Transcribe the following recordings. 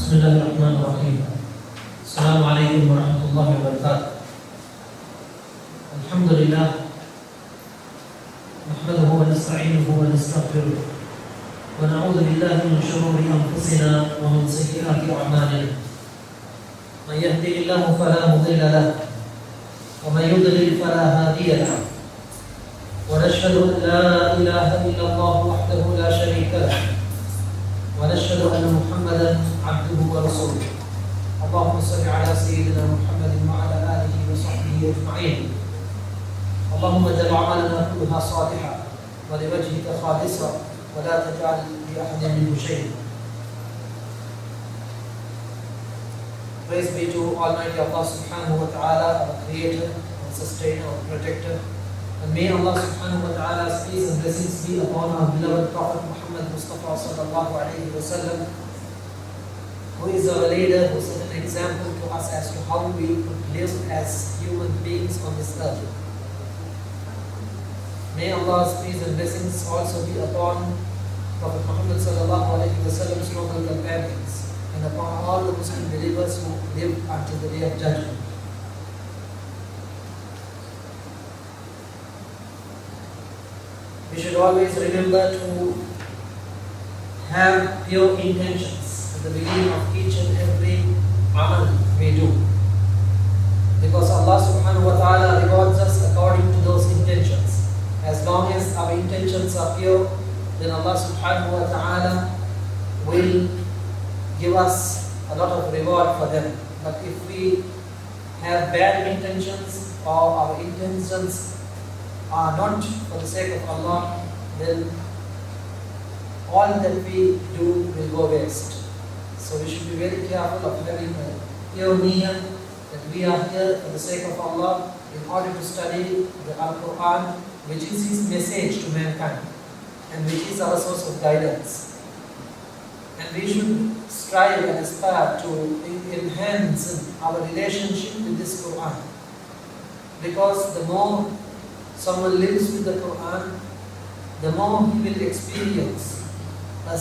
Bismillahirrahmanirrahim. Assalamualaikum warahmatullahi wabarakatuh. Alhamdulillah. Nahmaduhu wa nasta'inuhu wa nastaghfiruh. Wa na'udzu billahi min shururi anfusina wa min sayyiati a'malina. Man yahdihillahu fala mudilla lahu wa man yudlil fala hadiya lahu. Wa nashhadu an la ilaha illallah wahdahu la sharika lahu. ونشهد أن محمدا عبده ورسوله اللهم صل على سيدنا محمد وعلى آله وصحبه أجمعين اللهم اجعل أعمالنا كلها صالحة ولوجهك خالصة ولا تجعل لأحد منه شيئا. Praise be to Almighty Allah subhanahu wa ta'ala, our creator and sustainer and protector. And may Allah subhanahu wa ta'ala's peace and blessings be upon our beloved Prophet Muhammad Mustafa sallallahu alayhi wa sallam, who is our leader, who set an example to us as to how we live as human beings on this earth. May Allah's peace and blessings also be upon Prophet Muhammad sallallahu alayhi wa sallam's noble companions and upon all the Muslim believers who live until the day of judgment. We should always remember to have pure intentions at the beginning of each and every amal we do. Because Allah subhanahu wa ta'ala rewards us according to those intentions. As long as our intentions are pure, then Allah subhanahu wa ta'ala will give us a lot of reward for them. But if we have bad intentions or our intentions are not for the sake of Allah, then all that we do will go waste. So we should be very careful of having a pure niyyah that we are here for the sake of Allah in order to study the Al-Quran, which is His message to mankind and which is our source of guidance. And we should strive and aspire to enhance our relationship with this Quran, because the more someone lives with the Quran, the more he will experience a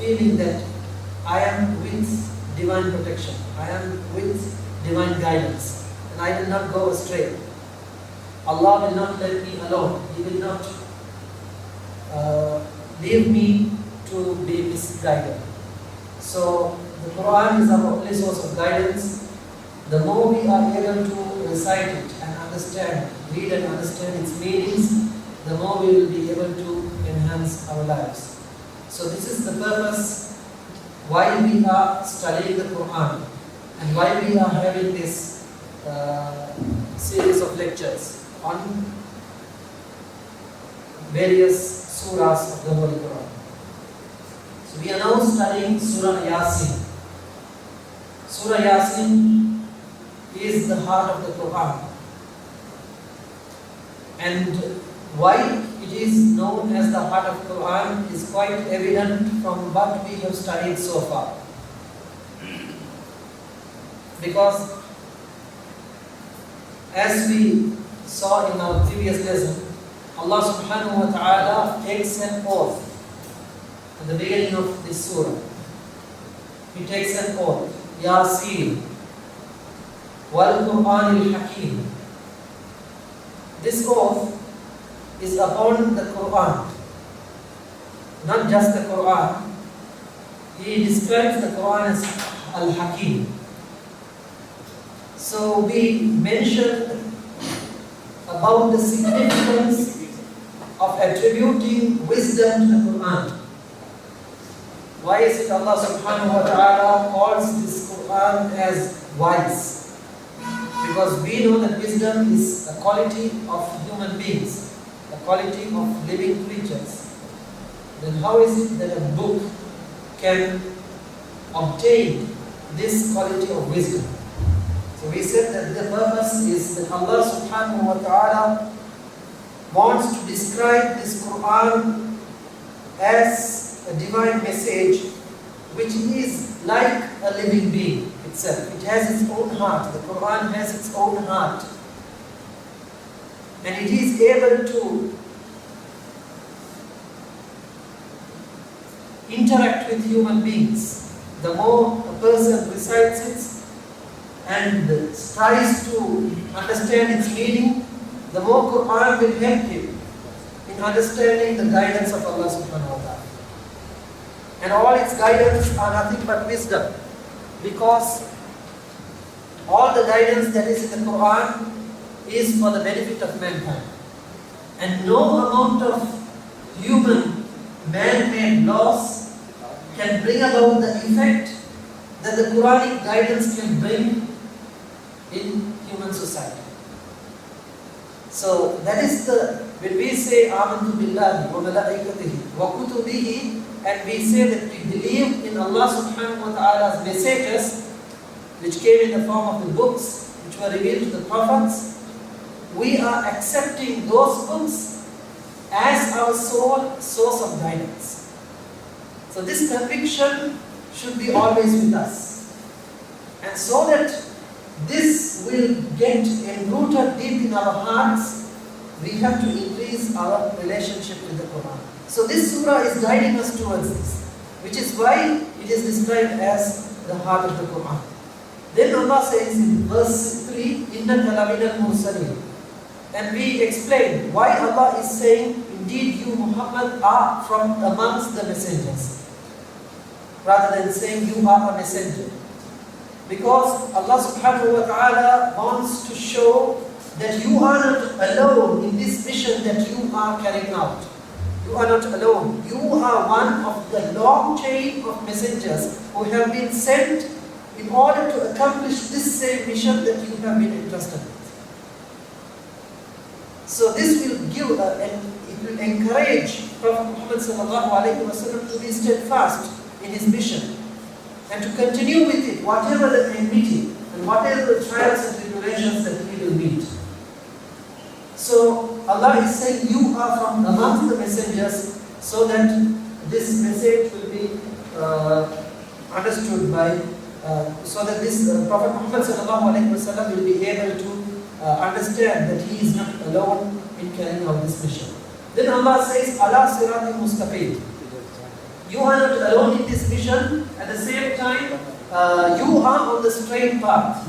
feeling that I am with divine protection, I am with divine guidance, and I will not go astray. Allah will not let me alone. He will not leave me to be misguided. So the Quran is our only source of guidance. The more we are able to recite it and understand, read and understand its meanings, the more we will be able to enhance our lives. So this is the purpose why we are studying the Quran and why we are having this series of lectures on various surahs of the Holy Quran. So we are now studying Surah Yasin. Surah Yasin is the heart of the Quran. And why it is known as the heart of Quran is quite evident from what we have studied so far. Because as we saw in our previous lesson, Allah subhanahu wa ta'ala takes an oath at the beginning of this surah. He takes an oath, Yasin, wal Qur'anil Hakim. This oath is upon the Quran, not just the Quran. He describes the Quran as Al-Hakim. So we mentioned about the significance of attributing wisdom to the Quran. Why is it Allah subhanahu wa ta'ala calls this Quran as wise? Because we know that wisdom is a quality of human beings, a quality of living creatures. Then how is it that a book can obtain this quality of wisdom? So we said that the purpose is that Allah subhanahu wa ta'ala wants to describe this Quran as a divine message which is like a living being itself. It has its own heart. The Quran has its own heart. And it is able to interact with human beings the more a person recites it and tries to understand its meaning, the more Quran will help him in understanding the guidance of Allah subhanahu wa ta'ala. And all its guidance are nothing but wisdom, because all the guidance that is in the Quran is for the benefit of mankind. And no amount of human man-made laws can bring about the effect that the Quranic guidance can bring in human society. So that is when we say Amantu billahi wa malaikatihi wa kutubihi, and we say that we believe in Allah subhanahu wa ta'ala's messages which came in the form of the books which were revealed to the prophets, we are accepting those books as our sole source of guidance. So this conviction should be always with us. And so that this will get enrooted deep in our hearts, we have to increase our relationship with the Quran. So this surah is guiding us towards this, which is why it is described as the heart of the Quran. Then Allah says in verse 3, إِنَّكَ لَمِنَ الْمُرْسَلِينَ. And we explain why Allah is saying, indeed you Muhammad are from amongst the messengers, rather than saying you are a messenger. Because Allah subhanahu wa ta'ala wants to show that you are not alone in this mission that you are carrying out. You are not alone. You are one of the long chain of messengers who have been sent in order to accomplish this same mission that you have been entrusted with. So this will give and it will encourage Prophet Muhammad sallallahu alaihi wasallam to be steadfast in his mission and to continue with it, whatever the enmity and whatever the trials and tribulations that he will meet. So Allah is saying you are from amongst the messengers, so that this message will be understood by, so that this Prophet Muhammad sallallahu alaihi wasallam will be able to understand that he is not alone in carrying out this mission. Then Allah says, Ala sirati mustaqim. You are not alone in this mission. At the same time, you are on the straight path.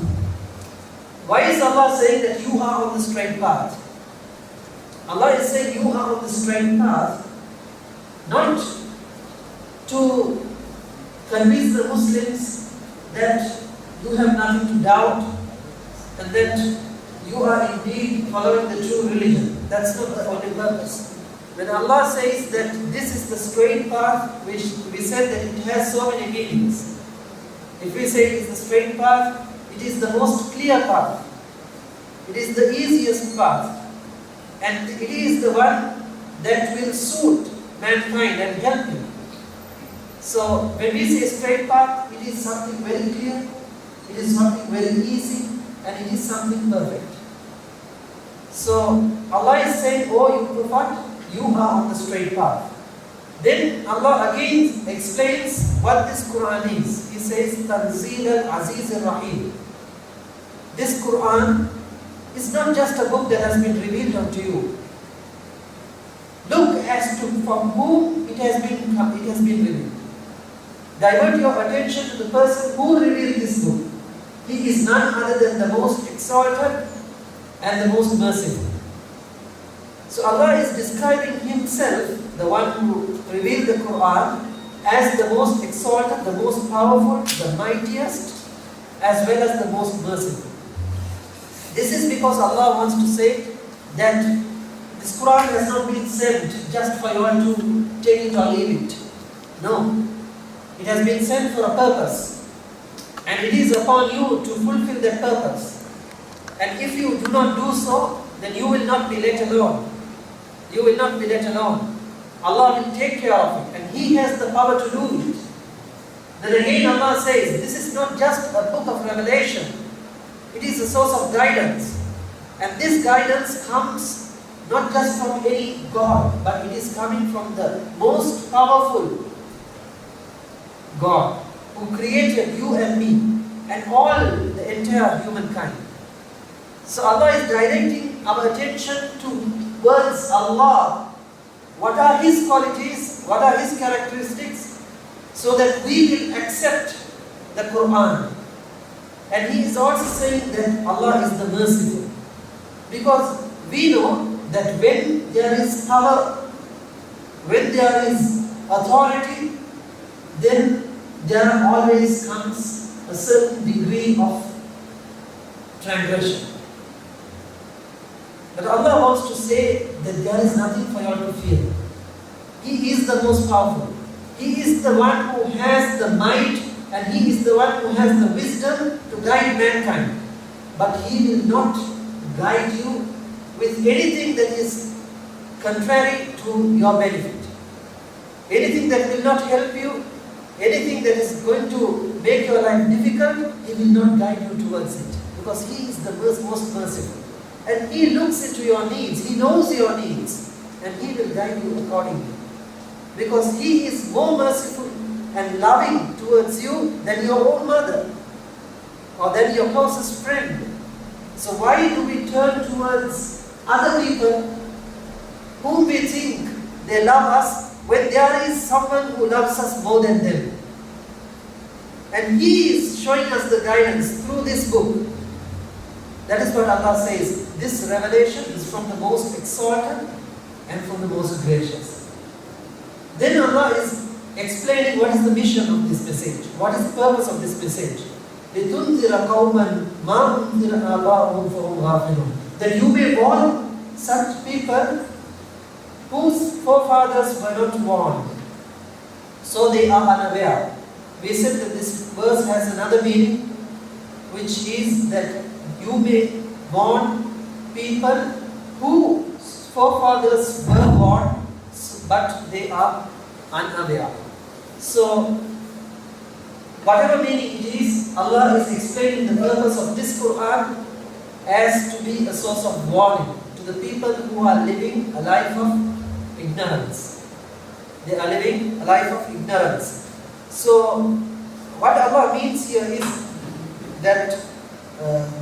Why is Allah saying that you are on the straight path? Allah is saying you are on the straight path, not to convince the Muslims that you have nothing to doubt and that you are indeed following the true religion. That's not the only purpose. When Allah says that this is the straight path, which we said that it has so many meanings. If we say it is the straight path, it is the most clear path. It is the easiest path. And it is the one that will suit mankind and help him. So when we say straight path, it is something very clear, it is something very easy, and it is something perfect. So Allah is saying, oh you Prophet, you are on the straight path. Then Allah again explains what this Quran is. He says, Tanzeel al-Aziz al-Rahim. This Quran is not just a book that has been revealed unto you. Look as to from whom it has been revealed. Divert your attention to the person who revealed this book. He is none other than the most exalted and the most merciful. So Allah is describing Himself, the one who revealed the Quran, as the most exalted, the most powerful, the mightiest, as well as the most merciful. This is because Allah wants to say that this Quran has not been sent just for you to take it or leave it. No. It has been sent for a purpose. And it is upon you to fulfill that purpose. And if you do not do so, then you will not be let alone. You will not be let alone. Allah will take care of it. And He has the power to do it. Then again Allah says, this is not just a book of revelation. It is a source of guidance. And this guidance comes not just from any God, but it is coming from the most powerful God who created you and me and all the entire humankind. So Allah is directing our attention towards Allah. What are His qualities? What are His characteristics? So that we will accept the Quran. And he is also saying that Allah is the merciful. Because we know that when there is power, when there is authority, then there always comes a certain degree of transgression. But Allah wants to say that there is nothing for you to fear. He is the most powerful. He is the one who has the might, and He is the one who has the wisdom to guide mankind. But He will not guide you with anything that is contrary to your benefit. Anything that will not help you, anything that is going to make your life difficult, He will not guide you towards it. Because He is the most merciful. And He looks into your needs, He knows your needs, and He will guide you accordingly. Because He is more merciful and loving towards you than your own mother or than your closest friend. So why do we turn towards other people whom we think they love us when there is someone who loves us more than them? And He is showing us the guidance through this book. That is what Allah says. This revelation is from the most exalted and from the most gracious. Then Allah is explaining what is the mission of this message. What is the purpose of this message? لِتُنْذِرَ قَوْمًا مَا أُنْذِرَ آبَاؤُهُمْ فَهُمْ غَافِلُونَ. That you may warn such people whose forefathers were not warned, so they are unaware. We said that this verse has another meaning, which is that you may warn people whose forefathers were warned, but they are unaware. So, whatever meaning it is, Allah is explaining the purpose of this Quran as to be a source of warning to the people who are living a life of ignorance. They are living a life of ignorance. So, what Allah means here is that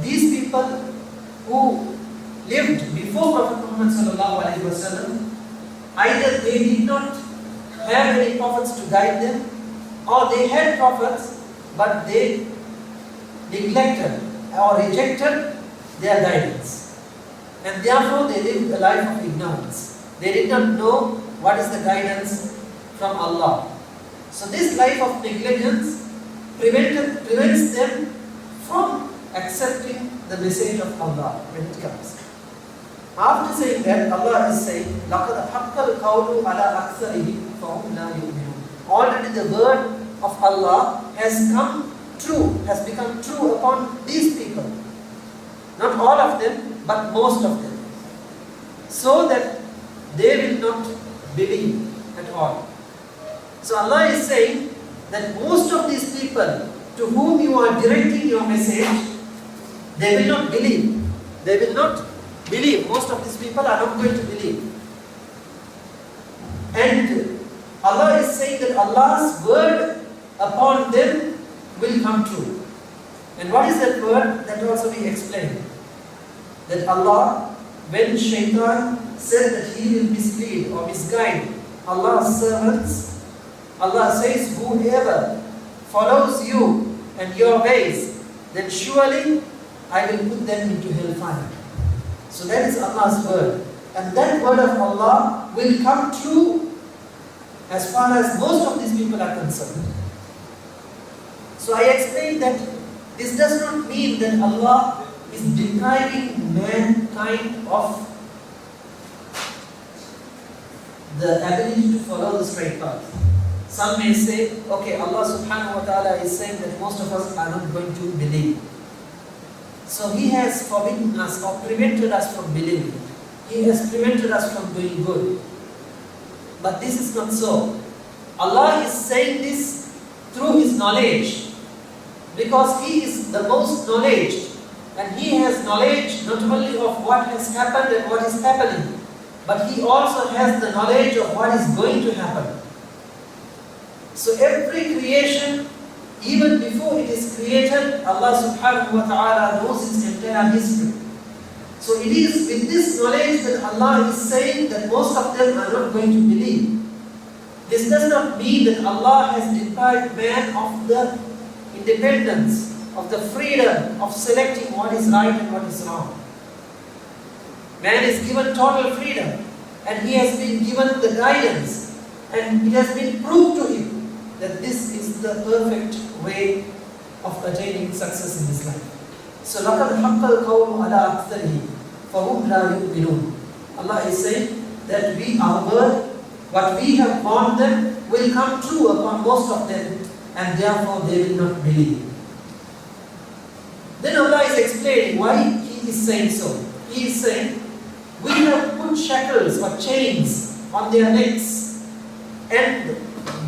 these people who lived before Prophet Muhammad sallallahu alaihi wasallam, either they did not have any prophets to guide them, or they had prophets but they neglected or rejected their guidance, and therefore they lived a life of ignorance. They did not know what is the guidance from Allah. So this life of negligence prevents them from accepting the message of Allah when it comes. After saying that, Allah is saying, لَقَدْ حَقَّ الْقَوْلُ عَلَىٰ أَكْثَرِهِمْ فَهُمْ لَا يُؤْمِنُونَ. Already the word of Allah has come true, has become true upon these people. Not all of them, but most of them. So that they will not believe at all. So Allah is saying that most of these people to whom you are directing your message, they will not believe. They will not believe. Most of these people are not going to believe. And Allah is saying that Allah's word upon them will come true. And what is that word? That also we explained. That Allah, when Shaitan said that he will mislead or misguide Allah's servants, Allah says, whoever follows you and your ways, then surely I will put them into hellfire. So that is Allah's word. And that word of Allah will come true as far as most of these people are concerned. So I explained that this does not mean that Allah is depriving mankind of the ability to follow the straight path. Some may say, okay, Allah subhanahu wa ta'ala is saying that most of us are not going to believe. So He has forbidden us or prevented us from believing. He has prevented us from doing good. But this is not so. Allah is saying this through His knowledge, because He is the most knowledge, and He has knowledge not only of what has happened and what is happening, but He also has the knowledge of what is going to happen. So every creation, even before it is created, Allah subhanahu wa ta'ala knows its entire history. So it is with this knowledge that Allah is saying that most of them are not going to believe. This does not mean that Allah has deprived man of the independence, of the freedom of selecting what is right and what is wrong. Man is given total freedom, and he has been given the guidance, and it has been proved to him that this is the perfect way of attaining success in this life. So, لَقَدْ حَقَّ الْقَوْلُ عَلَىٰ أَكْثَرِهِمْ فَهُمْ لَا يُؤْمِنُونَ. Allah is saying that our word, what we have warned them, will come true upon most of them, and therefore they will not believe. Then Allah is explaining why He is saying so. He is saying, we have put shackles or chains on their necks, and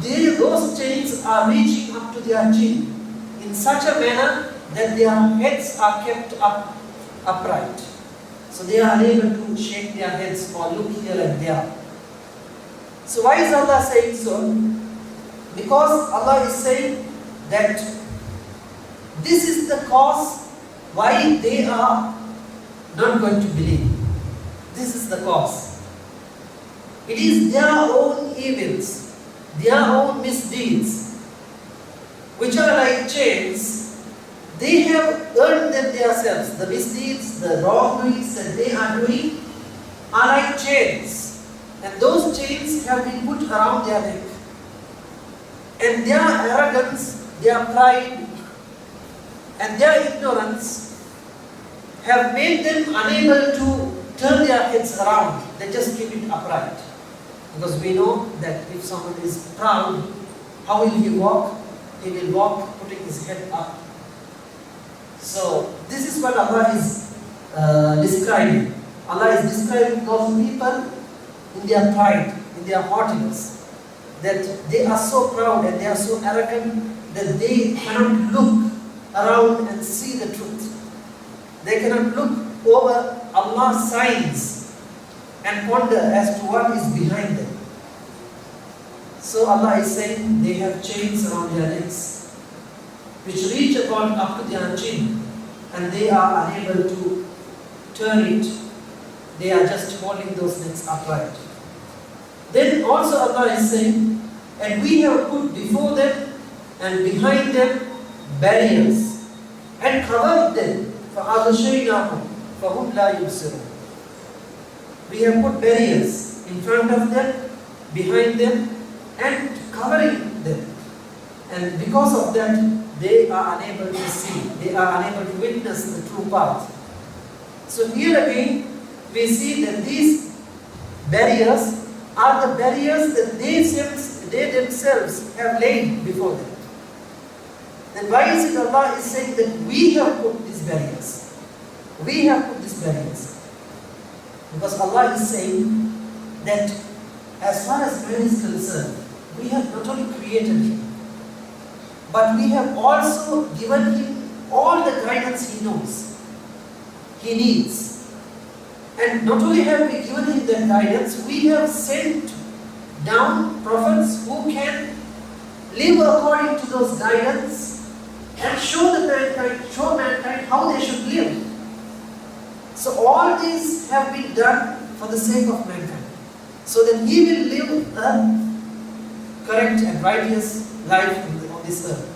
those chains are reaching up to their chin in such a manner that their heads are kept upright. So they are unable to shake their heads or look here and there. So why is Allah saying so? Because Allah is saying that this is the cause why they are not going to believe. This is the cause. It is their own evils, their own misdeeds, which are like chains. They have earned them themselves. The misdeeds, the wrongdoings that they are doing are like chains. And those chains have been put around their neck. And their arrogance, their pride, and their ignorance have made them unable to turn their heads around. They just keep it upright. Because we know that if someone is proud, how will he walk? He will walk putting his head up. So this is what Allah is describing. Allah is describing those people in their pride, in their haughtiness, that they are so proud and they are so arrogant that they cannot look around and see the truth. They cannot look over Allah's signs and ponder as to what is behind them. So Allah is saying they have chains around their necks which reach upon up to their chin, and they are unable to turn it. They are just holding those necks upright. Then also Allah is saying, and we have put before them and behind them barriers and covered them. فَأَغْشَيْنَاهُمْ فَهُمْ لَا يُبْصِرُونَ. We have put barriers in front of them, behind them, and covering them. And because of that, they are unable to see, they are unable to witness the true path. So here again, we see that these barriers are the barriers that they themselves have laid before them. Then why is it Allah is saying that we have put these barriers? We have put these barriers. Because Allah is saying that as far as man is concerned, we have not only created him, but we have also given him all the guidance he knows, he needs. And not only have we given him that guidance, we have sent down prophets who can live according to those guidance and show mankind how they should live. So all these have been done for the sake of mankind, so that he will live a correct and righteous life on this earth.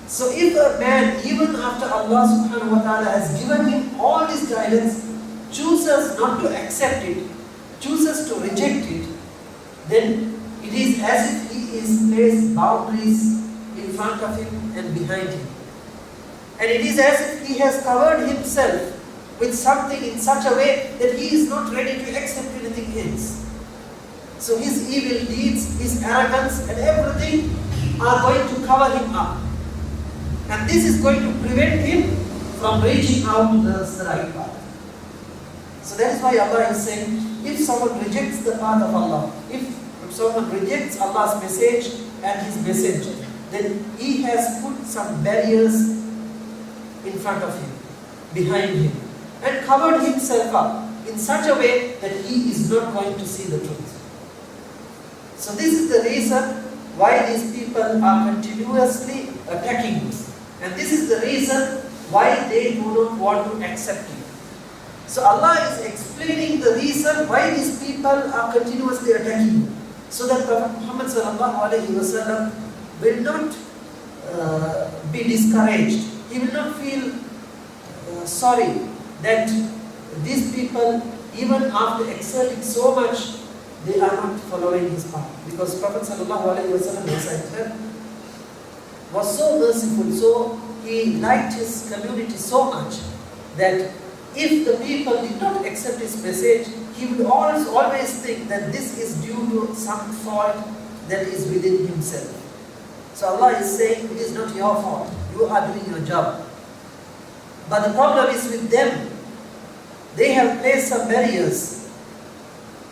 So if a man, even after Allah subhanahu wa ta'ala has given him all this guidance, chooses not to accept it, chooses to reject it, then it is as if he is placed boundaries in front of him and behind him. And it is as if he has covered himself with something in such a way that he is not ready to accept anything else. So his evil deeds, his arrogance and everything are going to cover him up. And this is going to prevent him from reaching out to the right path. So that is why Allah is saying, if someone rejects the path of Allah, if someone rejects Allah's message and His message, then he has put some barriers in front of him, behind him, and covered himself up in such a way that he is not going to see the truth. So this is the reason why these people are continuously attacking us. And this is the reason why they do not want to accept it. So Allah is explaining the reason why these people are continuously attacking you, so that Prophet Muhammad sallallahu alaihi wasallam will not be discouraged. He will not feel sorry that these people, even after exerting so much, they are not following his path. Because Prophet ﷺ was so merciful, so he liked his community so much that if the people did not accept his message, he would always think that this is due to some fault that is within himself. So Allah is saying, it is not your fault. You are doing your job. But the problem is with them. They have placed some barriers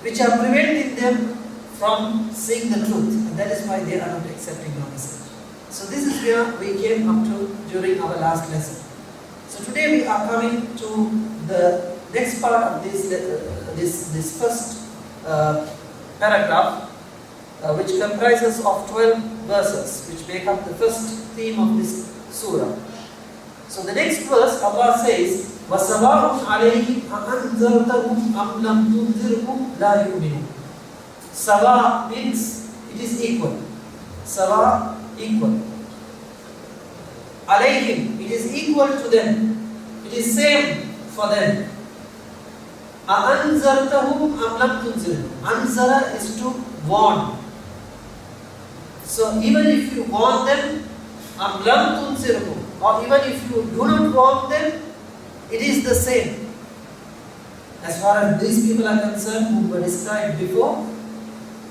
which are preventing them from seeing the truth. And that is why they are not accepting your message. So this is where we came up to during our last lesson. So today we are coming to the next part of this first paragraph, which comprises of 12 verses, which make up the first theme of this surah. So the next verse, Allah says, وَسَوَاءٌ عَلَيْهِمْ أَأَنذَرْتَهُمْ أَمْ لَمْ تُنذِرْهُمْ لَا يُؤْمِنُونَ. Sawa means it is equal. Sawa, equal. Alayhim, it is equal to them. It is same for them. أَأَنذَرْتَهُمْ أَمْ لَمْ تُنذِرْهُمْ. Anzara is to warn. So even if you warn them, أَمْ لَمْ تُنذِرْهُمْ, or even if you do not warn them, it is the same. As far as these people are concerned who were described before,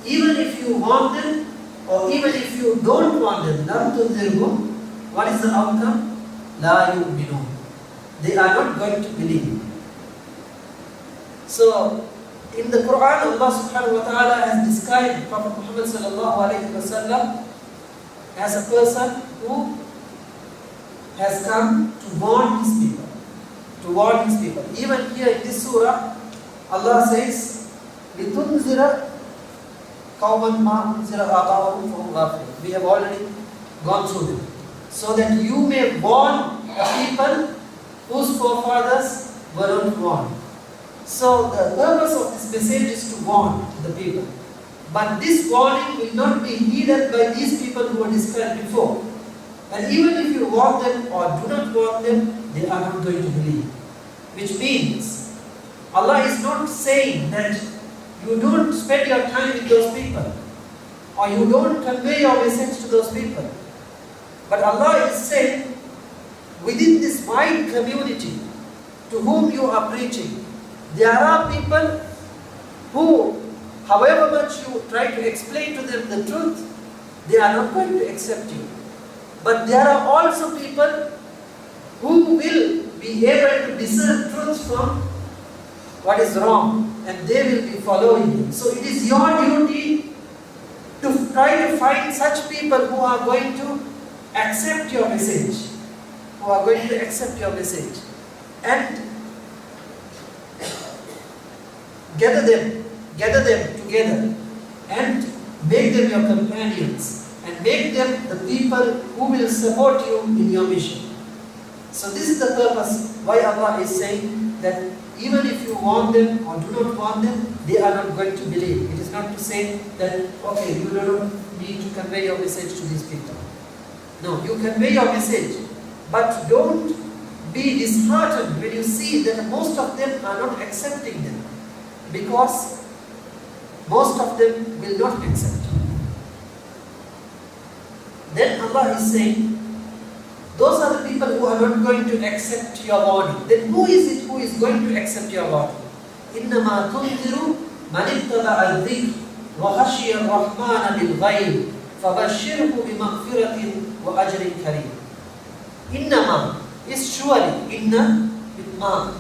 even if you warn them, or even if you don't warn them, لَمْ تُنذِرْهُمْ, what is the outcome? لَا يُؤْمِنُونَ. They are not going to believe. So, in the Quran, Allah subhanahu wa ta'ala has described Prophet Muhammad sallallahu alayhi wa sallam as a person who has come to warn his people. To warn his people. Even here in this surah, Allah says, لِتُنْزِرَ قَوْمًا مَا أُنْزِرَ آبَاؤُهُمْ فَهُمْ غَافِلُونَ. We have already gone through it. So that you may warn the people whose forefathers were not warned. So the purpose of this message is to warn the people. But this warning will not be heeded by these people who were described before. And even if you warn them or do not warn them, they are not going to believe. Which means, Allah is not saying that you don't spend your time with those people, or you don't convey your message to those people. But Allah is saying, within this wide community to whom you are preaching, there are people who, however much you try to explain to them the truth, they are not going to accept you. But there are also people who will be able to discern truth from what is wrong, and they will be following you. So it is your duty to try to find such people who are going to accept your message, and gather them together and make them your companions, and make them the people who will support you in your mission. So this is the purpose why Allah is saying that even if you warn them or do not warn them, they are not going to believe. It is not to say that, okay, you don't need to convey your message to these people. No, you convey your message, but don't be disheartened when you see that most of them are not accepting them, because most of them will not accept. Then Allah is saying, those are the people who are not going to accept your warning. Then who is it who is going to accept your warning? إِنَّمَا تُنْذِرُ مَنِ اتَّبَعَ الذِّكْرَ وَخَشِيَ الرَّحْمَنَ بِالْغَيْبِ فَبَشِّرْهُ بِمَغْفِرَةٍ وَأَجْرٍ كَرِيمٍ. Innama is surely. Inna with ma.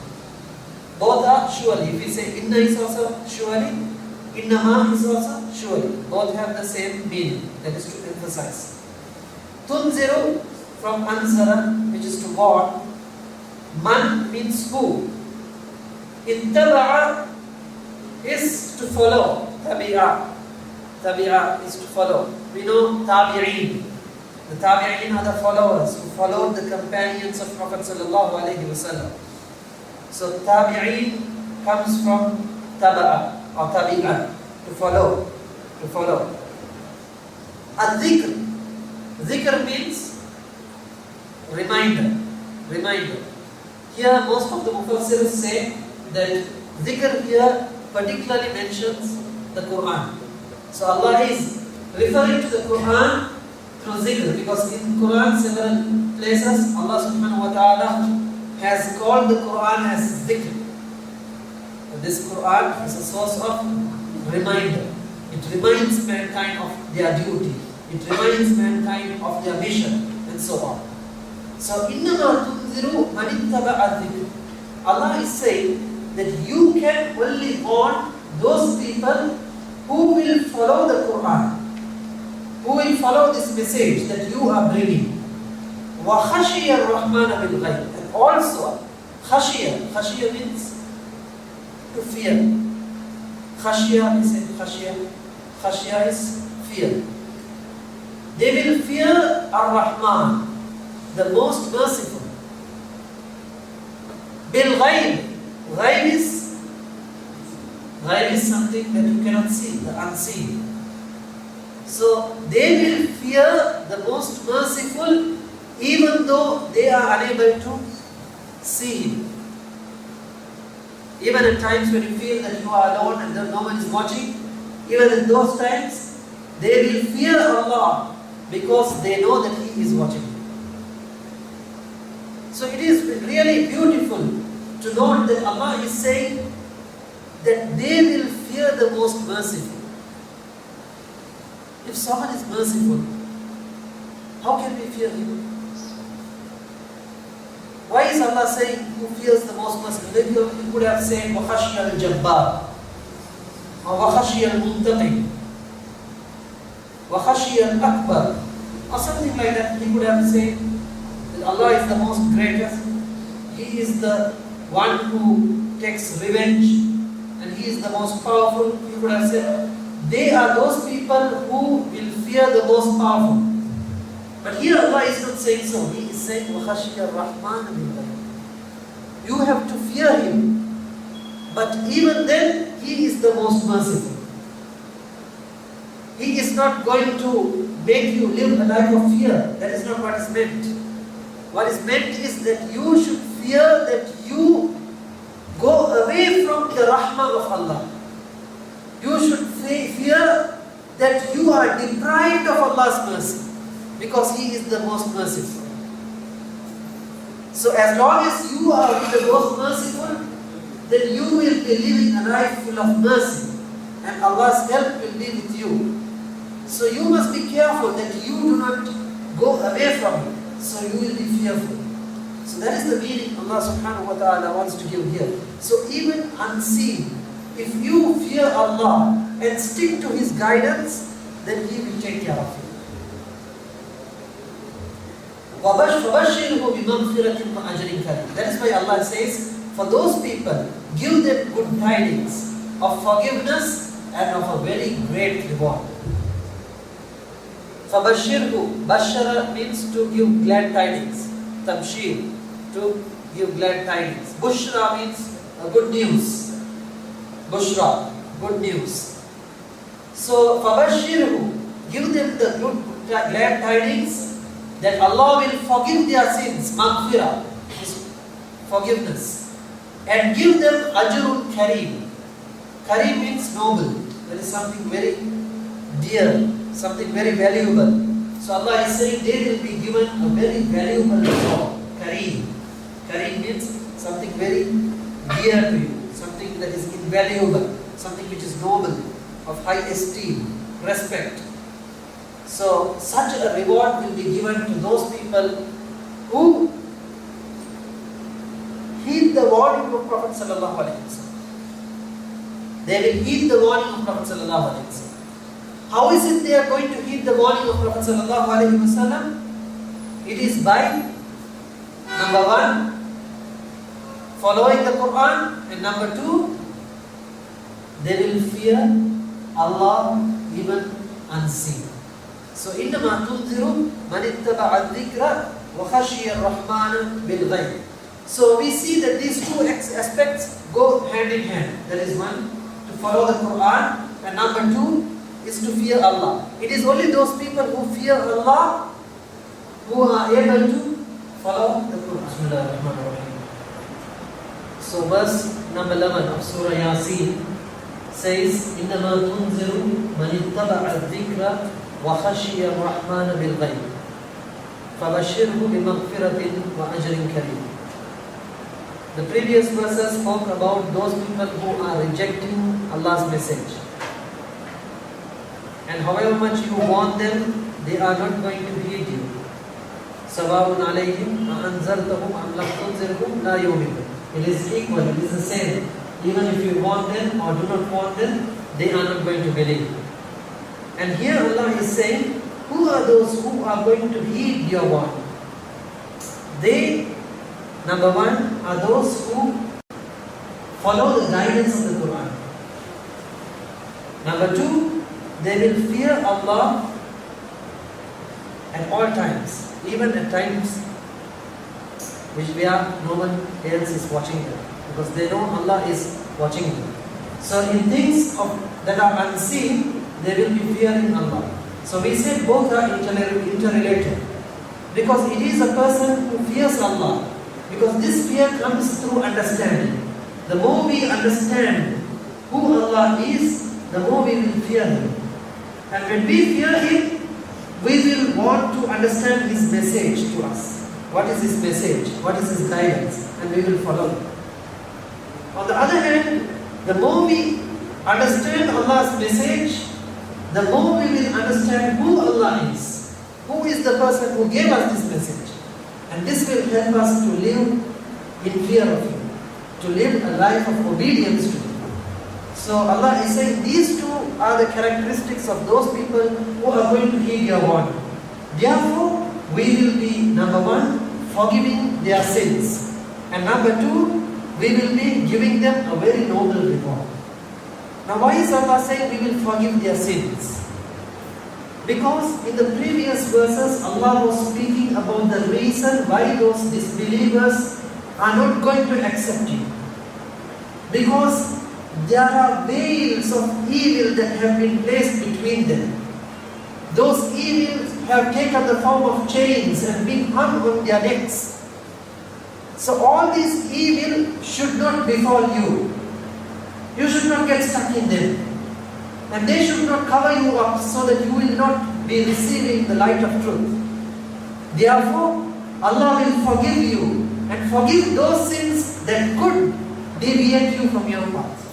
Both are surely. If we say inna is also surely, innama is also surely. Both have the same meaning. That is to emphasize. Tunziru from anzara, which is to warn. Man means who. Ittaba'a is to follow. Tabi'a. Tabi'a is to follow. We know tabi'in. The tabi'in are the followers who followed the companions of Prophet sallallahu alaihi wasallam. So tabi'in comes from taba'a or tabi'a, to follow. To follow. Al-dhikr. Dhikr means reminder. Here most of the Mufassirs say that dhikr here particularly mentions the Quran. So Allah is referring to the Quran through zikr, because in Quran several places Allah subhanahu wa ta'ala has called the Quran as dhikr. This Quran is a source of reminder. It reminds mankind of their duty. It reminds mankind of their mission, and so on. So, إِنَّمَا تُنذِرُ مَنِ اتَّبَعَ الذِّكْرَ. Allah is saying that you can only warn those people who will follow the Quran, who will follow this message that you are bringing. وَخَشِيَ الرَّحْمَنَ بِالْغَيْبِ. And also, khashiyah means to fear. Khashiyah is fear. They will fear Ar-Rahman, the most merciful. Bil-Ghayb. Ghayb is something that you cannot see, the unseen. So they will fear the most merciful, even though they are unable to see Him. Even at times when you feel that you are alone and that no one is watching, even in those times, they will fear Allah because they know that He is watching. So it is really beautiful to note that Allah is saying that they will fear the most merciful. If someone is merciful, how can we fear Him? Why is Allah saying who fears the most merciful? Maybe you could have said وَخَشِيَ الْجَبَّارِ or وَخَشِيَ الْمُنْتَقِمِ وَخَشِيَ الْأَكْبَرِ or something like that. He could have said that Allah is the most greatest. He is the one who takes revenge, and He is the most powerful. He could have said they are those people who will fear the most powerful. But here Allah is not saying so. He is saying وَخَشِيَ الرَّحْمَنَ بِالْغَيْبِ. You have to fear Him. But even then, He is the most merciful. He is not going to make you live a life of fear. That is not what is meant. What is meant is that you should fear that you go away from the rahmah of Allah. You should fear that you are deprived of Allah's mercy, because He is the most merciful. So as long as you are the most merciful, then you will be living a life full of mercy, and Allah's help will be with you. So you must be careful that you do not go away from it. So you will be fearful. So that is the meaning Allah subhanahu wa ta'ala wants to give here. So even unseen, if you fear Allah and stick to His guidance, then He will take care of you. فَبَشِّرْهُ بِمَغْفِرَةٍ وَأَجْرٍ كَرِيمٍ. That is why Allah says, for those people, give them good tidings of forgiveness and of a very great reward. فَبَشِّرْهُ. Bashara means to give glad tidings. Tabshir, to give glad tidings. Bushra means good news. Bushra, good news. So, فَبَشِّرْهُ. Give them the good glad tidings that Allah will forgive their sins. Maghfirah is forgiveness. And give them ajrun kareem. Kareem means noble. That is something very dear, something very valuable. So Allah is saying they will be given a very valuable reward. Kareem. Kareem means something very dear to you, something that is invaluable, something which is noble, of high esteem, respect. So such a reward will be given to those people who heed the warning of Prophet sallallahu alaihi wasallam. They will heed the warning of Prophet sallallahu alaihi wasallam. How is it they are going to heed the warning of Prophet sallallahu alaihi wasallam? It is by, number one, following the Quran, and number two, they will fear Allah even unseen. So, إِنَّمَا تُنذِرُ مَنِ اتَّبَعَ الذِّكْرَ وَخَشِيَ الرَّحْمَنَ بِالْغَيْبِ. So, we see that these two aspects go hand in hand. That is one, to follow the Quran, and number two is to fear Allah. It is only those people who fear Allah who are able to follow the Quran. Bismillahirrahmanirrahim. So verse number 11 of Surah Yasin says, إِنَّمَا تُنْزِرُ مَنِ اتَّبَعَ الذِّكْرَ وَخَشِيَ الرَّحْمَنَ بِالْغَيْبِ فَبَشِّرْهُ بِمَغْفِرَةٍ وَأَجْرٍ كَرِيمٍ. The previous verses spoke about those people who are rejecting Allah's message. And however much you warn them, they are not going to heed you. سَوَاءٌ عَلَيْهِمْ أَأَنذَرْتَهُمْ أَمْ لَمْ تُنذِرْهُمْ لَا يُؤْمِنُونَ. It is equal, it is the same. Even if you warn them or do not warn them, they are not going to believe. And here Allah is saying, who are those who are going to heed your warning? They, number one, are those who follow the guidance of the Quran. Number two, they will fear Allah at all times, even at times which no one else is watching them, because they know Allah is watching them. So in things that are unseen, they will be fearing Allah. So we say both are interrelated, because it is a person who fears Allah, because this fear comes through understanding. The more we understand who Allah is, the more we will fear Him. And when we fear Him, we will want to understand His message to us. What is His message? What is His guidance? And we will follow it. On the other hand, the more we understand Allah's message, the more we will understand who Allah is. Who is the person who gave us this message? And this will help us to live in fear of Him, to live a life of obedience to Him. So Allah is saying these two are the characteristics of those people who are going to heed your warning. Therefore, we will be, number one, forgiving their sins. And number two, we will be giving them a very noble reward. Now why is Allah saying we will forgive their sins? Because in the previous verses, Allah was speaking about the reason why those disbelievers are not going to accept you. Because there are veils of evil that have been placed between them. Those evils have taken the form of chains and been hung on their necks. So all these evil should not befall you. You should not get stuck in them. And they should not cover you up so that you will not be receiving the light of truth. Therefore, Allah will forgive you and forgive those sins that could deviate you from your path,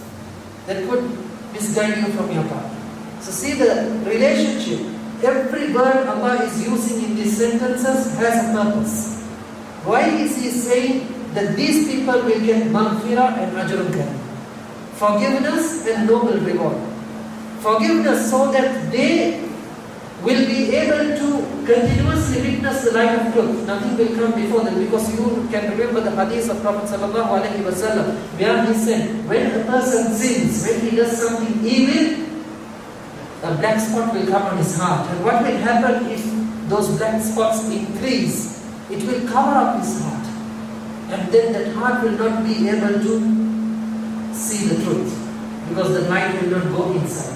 that could misguide you from your path. So see the relationship. Every word Allah is using in these sentences has a purpose. Why is He saying that these people will get maghfirah and ajrun karim? Forgiveness and noble reward. Forgiveness so that they will be able to continuously witness the light of truth. Nothing will come before them, because you can remember the hadith of Prophet ﷺ, where he said, when a person sins, when he does something evil, a black spot will come on his heart. And what will happen if those black spots increase? It will cover up his heart. And then that heart will not be able to see the truth, because the light will not go inside.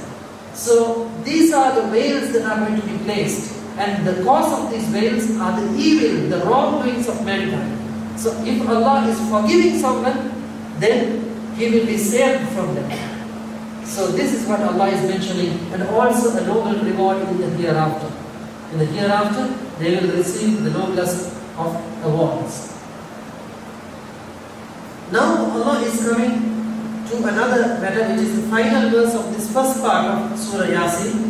So these are the veils that are going to be placed. And the cause of these veils are the evil, the wrongdoings of mankind. So if Allah is forgiving someone, then he will be saved from them. So this is what Allah is mentioning, and also a noble reward in the hereafter. In the hereafter, they will receive the noblest of awards. Now Allah is coming to another matter, which is the final verse of this first part of Surah Yasin.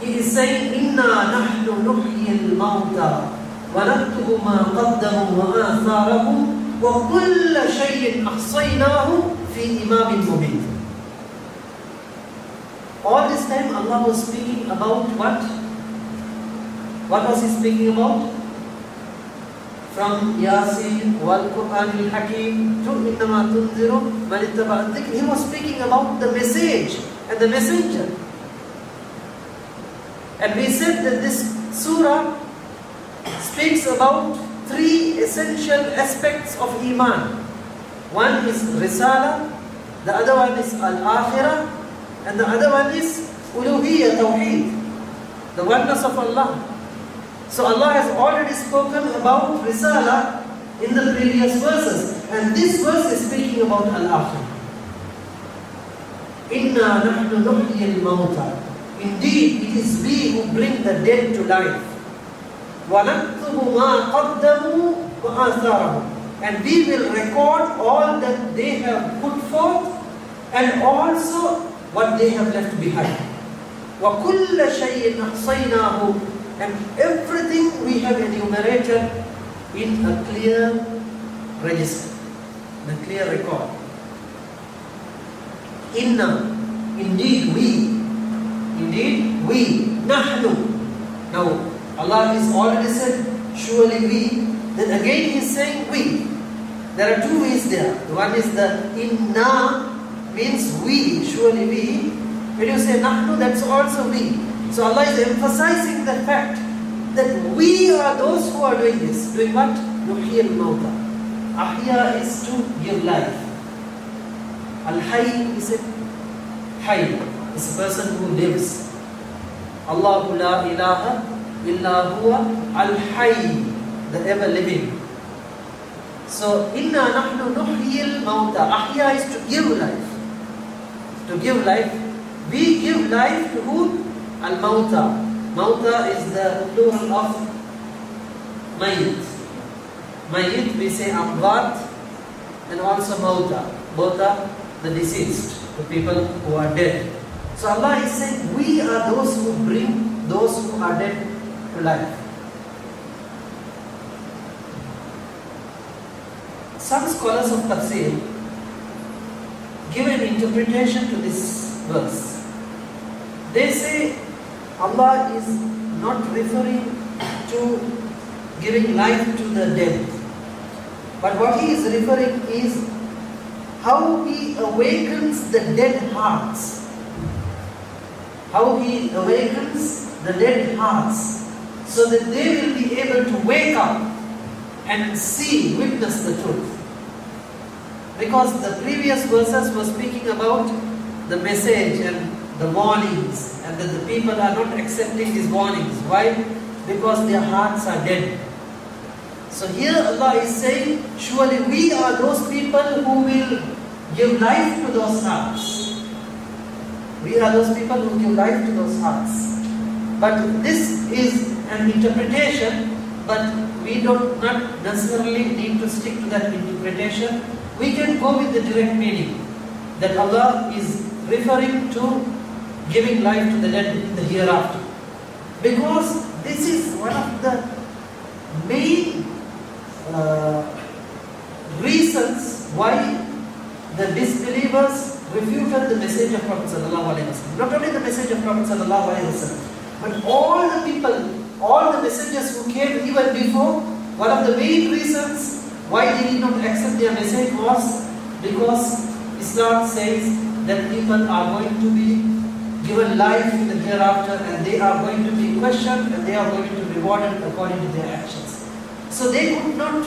He is saying, "Inna nahnu nuhyi al-mawta wa naktubu ma qaddamu wa atharahum wa kulla shay'in ahsaynahu fi imamin mubin." All this time Allah was speaking about what? What was He speaking about? From Yasin wal Quran al Hakim to Innama tunziru man ittaba al-dhikr. He was speaking about the message and the messenger. And we said that this surah speaks about three essential aspects of Iman. One is Risala, the other one is Al-Akhirah, and the other one is Uluhiyyah, Tawheed, the oneness of Allah. So Allah has already spoken about Risala in the previous verses. And this verse is speaking about Al-Akhirah. Inna nahnu nuhyi al-mawta. Indeed, it is we who bring the dead to life. وَنَكْتُبُ مَا قَدَّمُوا وَآثَارَهُمْ. And we will record all that they have put forth and also what they have left behind. وَكُلَّ شَيْءٍ أَحْصَيْنَاهُ. And everything we have enumerated in a clear register, in a clear record. Inna, indeed we, nahnu. Now, Allah has already said, surely we. Then again He is saying we. There are two ways there. One is the inna means we, surely we. When you say nahnu, that's also we. So Allah is emphasizing the fact that we are those who are doing this. Doing what? Nuhyi al-mawta. Ahya is to give life. Al-hayy is a hayy. It's a person who lives. Allahu la ilaha illa huwa al-hayy, the ever living. So, inna nahnu nuhyi al-mawta. Ahya is to give life. To give life. We give life to who? Al-mawta. Mawta is the plural of Mayyit. Mayyit we say Amwat and also Mawta. Both are the deceased, the people who are dead. So Allah is saying we are those who bring those who are dead to life. Some scholars of Tafsir give an interpretation to this verse. They say Allah is not referring to giving life to the dead. But what He is referring is how He awakens the dead hearts. How He awakens the dead hearts so that they will be able to wake up and see, witness the truth. Because the previous verses were speaking about the message and the warnings, and that the people are not accepting these warnings. Why? Because their hearts are dead. So here Allah is saying, surely we are those people who will give life to those hearts. We are those people who give life to those hearts. But this is an interpretation, but we do not necessarily need to stick to that interpretation. We can go with the direct meaning that Allah is referring to giving life to the dead in the hereafter. Because this is one of the main reasons why the disbelievers refuted the message of Prophet ﷺ. Not only the message of Prophet ﷺ, but all the people, all the messengers who came even before, one of the main reasons why they did not accept their message was because Islam says that people are going to be given life in the hereafter and they are going to be questioned and they are going to be rewarded according to their actions. So they could not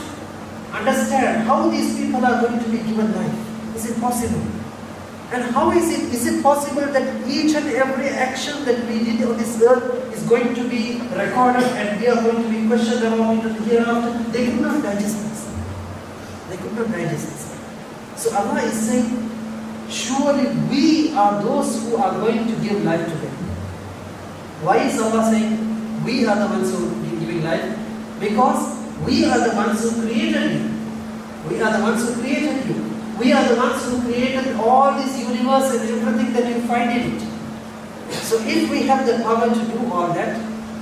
understand how these people are going to be given life. Is it possible? And how is it possible that each and every action that we did on this earth is going to be recorded and we are going to be questioned about it in the hereafter? They could not digest this. They could not digest this. So Allah is saying, surely we are those who are going to give life to them. Why is Allah saying we are the ones who are giving life? Because we are the ones who created you. We are the ones who created you. We are the ones who created all this universe and everything that you find in it. So if we have the power to do all that,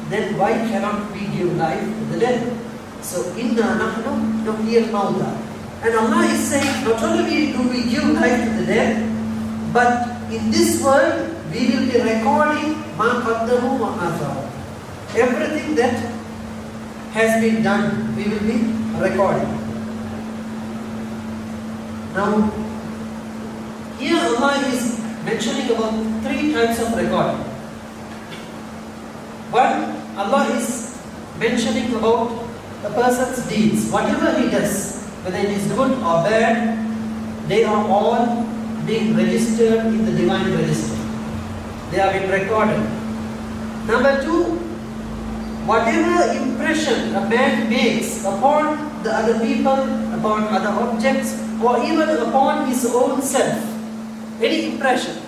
then why cannot we give life to the dead? So inna nahnu nuhyi al-mawta. And Allah is saying, not only do we give life to the dead, but in this world we will be recording ma qaddamu wa atharu. Everything that has been done, we will be recording. Now, here Allah is mentioning about 3 types of recording. One, Allah is mentioning about a person's deeds. Whatever he does, whether it is good or bad, they are all being registered in the divine register. They are being recorded. Number 2, whatever impression a man makes upon the other people, upon other objects, or even upon his own self, any impression,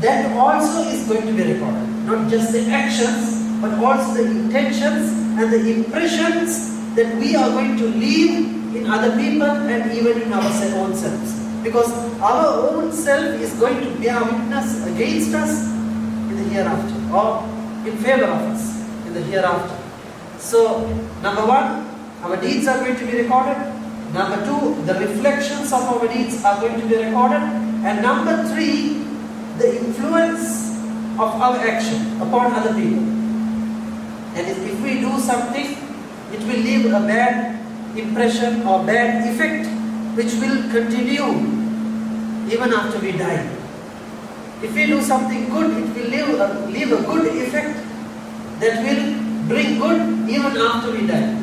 that also is going to be recorded. Not just the actions, but also the intentions and the impressions that we are going to leave in other people and even in our own selves. Because our own self is going to bear witness against us in the hereafter, or in favor of us in the hereafter. So, number one, our deeds are going to be recorded. Number two, the reflections of our deeds are going to be recorded. And number three, the influence of our action upon other people. And if we do something, it will leave a bad impression or bad effect which will continue even after we die. If we do something good, it will leave a good effect that will bring good even after we die.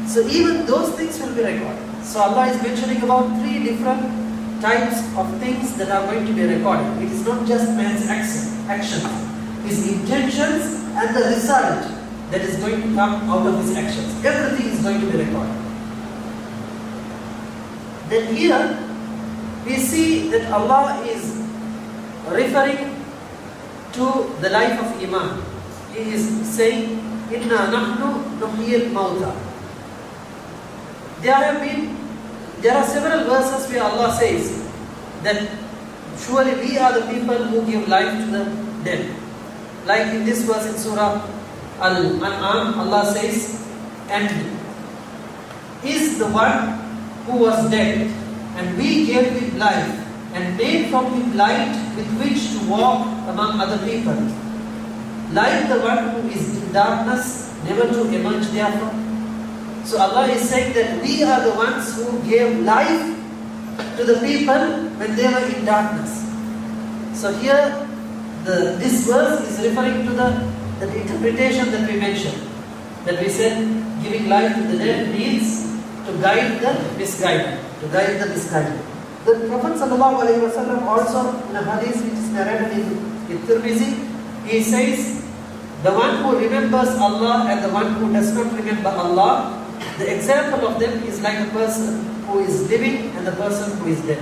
So even those things will be recorded. So Allah is mentioning about three different types of things that are going to be recorded. It is not just man's action, his intentions and the result that is going to come out of his actions. Everything is going to be recorded. Then here we see that Allah is referring to the life of Iman. He is saying, Inna nahnu nuhyil mauta. There are several verses where Allah says that surely we are the people who give life to the dead. Like in this verse in Surah Al-An'am, Allah says, and is the one who was dead, and we gave him life, and made from him light with which to walk among other people, like the one who is in darkness, never to emerge therefrom. So Allah is saying that we are the ones who gave life to the people when they were in darkness. So here, this verse is referring to the interpretation that we mentioned. That we said, giving life to the dead means to guide the misguided. To guide the misguided. The Prophet ﷺ also in a hadith which is narrated in Tirmizi, he says, the one who remembers Allah and the one who does not remember Allah, the example of them is like a person who is living and the person who is dead.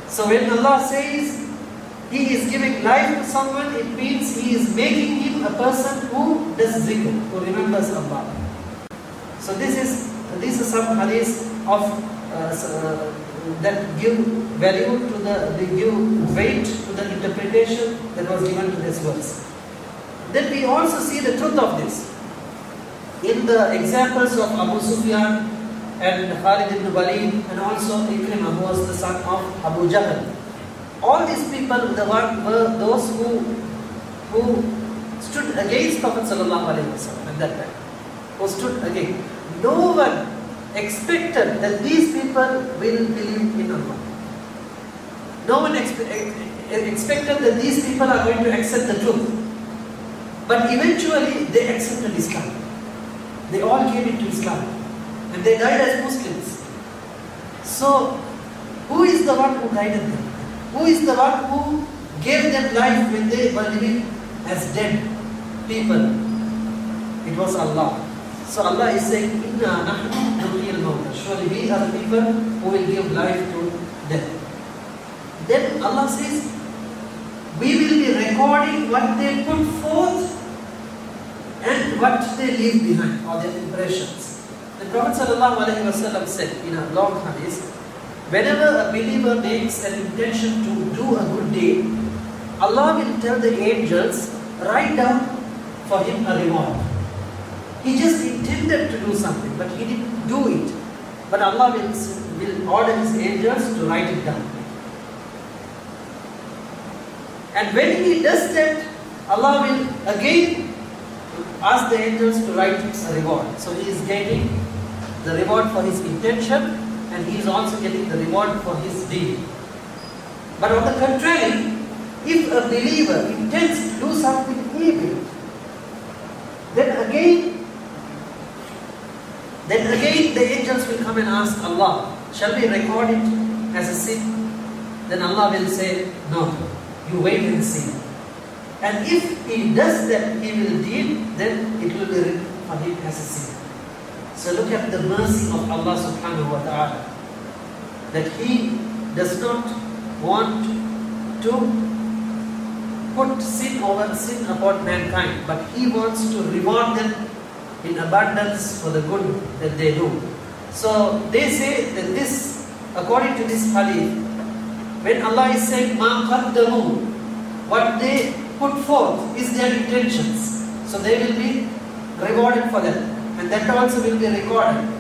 So when Allah says He is giving life to someone, it means He is making him a person who does zikr, who remembers Allah. So these are some hadiths of that give value to they give weight to the interpretation that was given to this verse. Then we also see the truth of this in the examples of Abu Sufyan and Khalid ibn Walid and also Ikrimah, who was the son of Abu Jahl. All these people were those who stood against Prophet ﷺ at that time. Who stood against. No one expected that these people will believe in Allah. No one expected that these people are going to accept the truth. But eventually they accepted Islam. They all came into Islam. And they died as Muslims. So, who is the one who guided them? Who is the one who gave them life when they were living as dead people? It was Allah. So Allah is saying, Inna nahnu nuhyil mauta. Surely we are the people who will give life to death. Then Allah says, we will be recording what they put forth and what they leave behind, or their impressions. The Prophet ﷺ said in a long hadith, whenever a believer makes an intention to do a good deed, Allah will tell the angels, write down for him a reward. He just intended to do something, but he didn't do it. But Allah will order His angels to write it down. And when He does that, Allah will again ask the angels to write a reward. So He is getting the reward for his intention, and he is also getting the reward for his deed. But on the contrary, if a believer intends to do something evil, then again the angels will come and ask Allah, shall we record it as a sin? Then Allah will say, no, you wait and see. And if he does that evil deed, then it will be written for him as a sin. So look at the mercy of Allah subhanahu wa ta'ala. That He does not want to put sin upon mankind, but He wants to reward them in abundance for the good that they do. So they say that this, according to this hadith, when Allah is saying ma qaddamu, what they put forth is their intentions. So they will be rewarded for that, and that also will be recorded.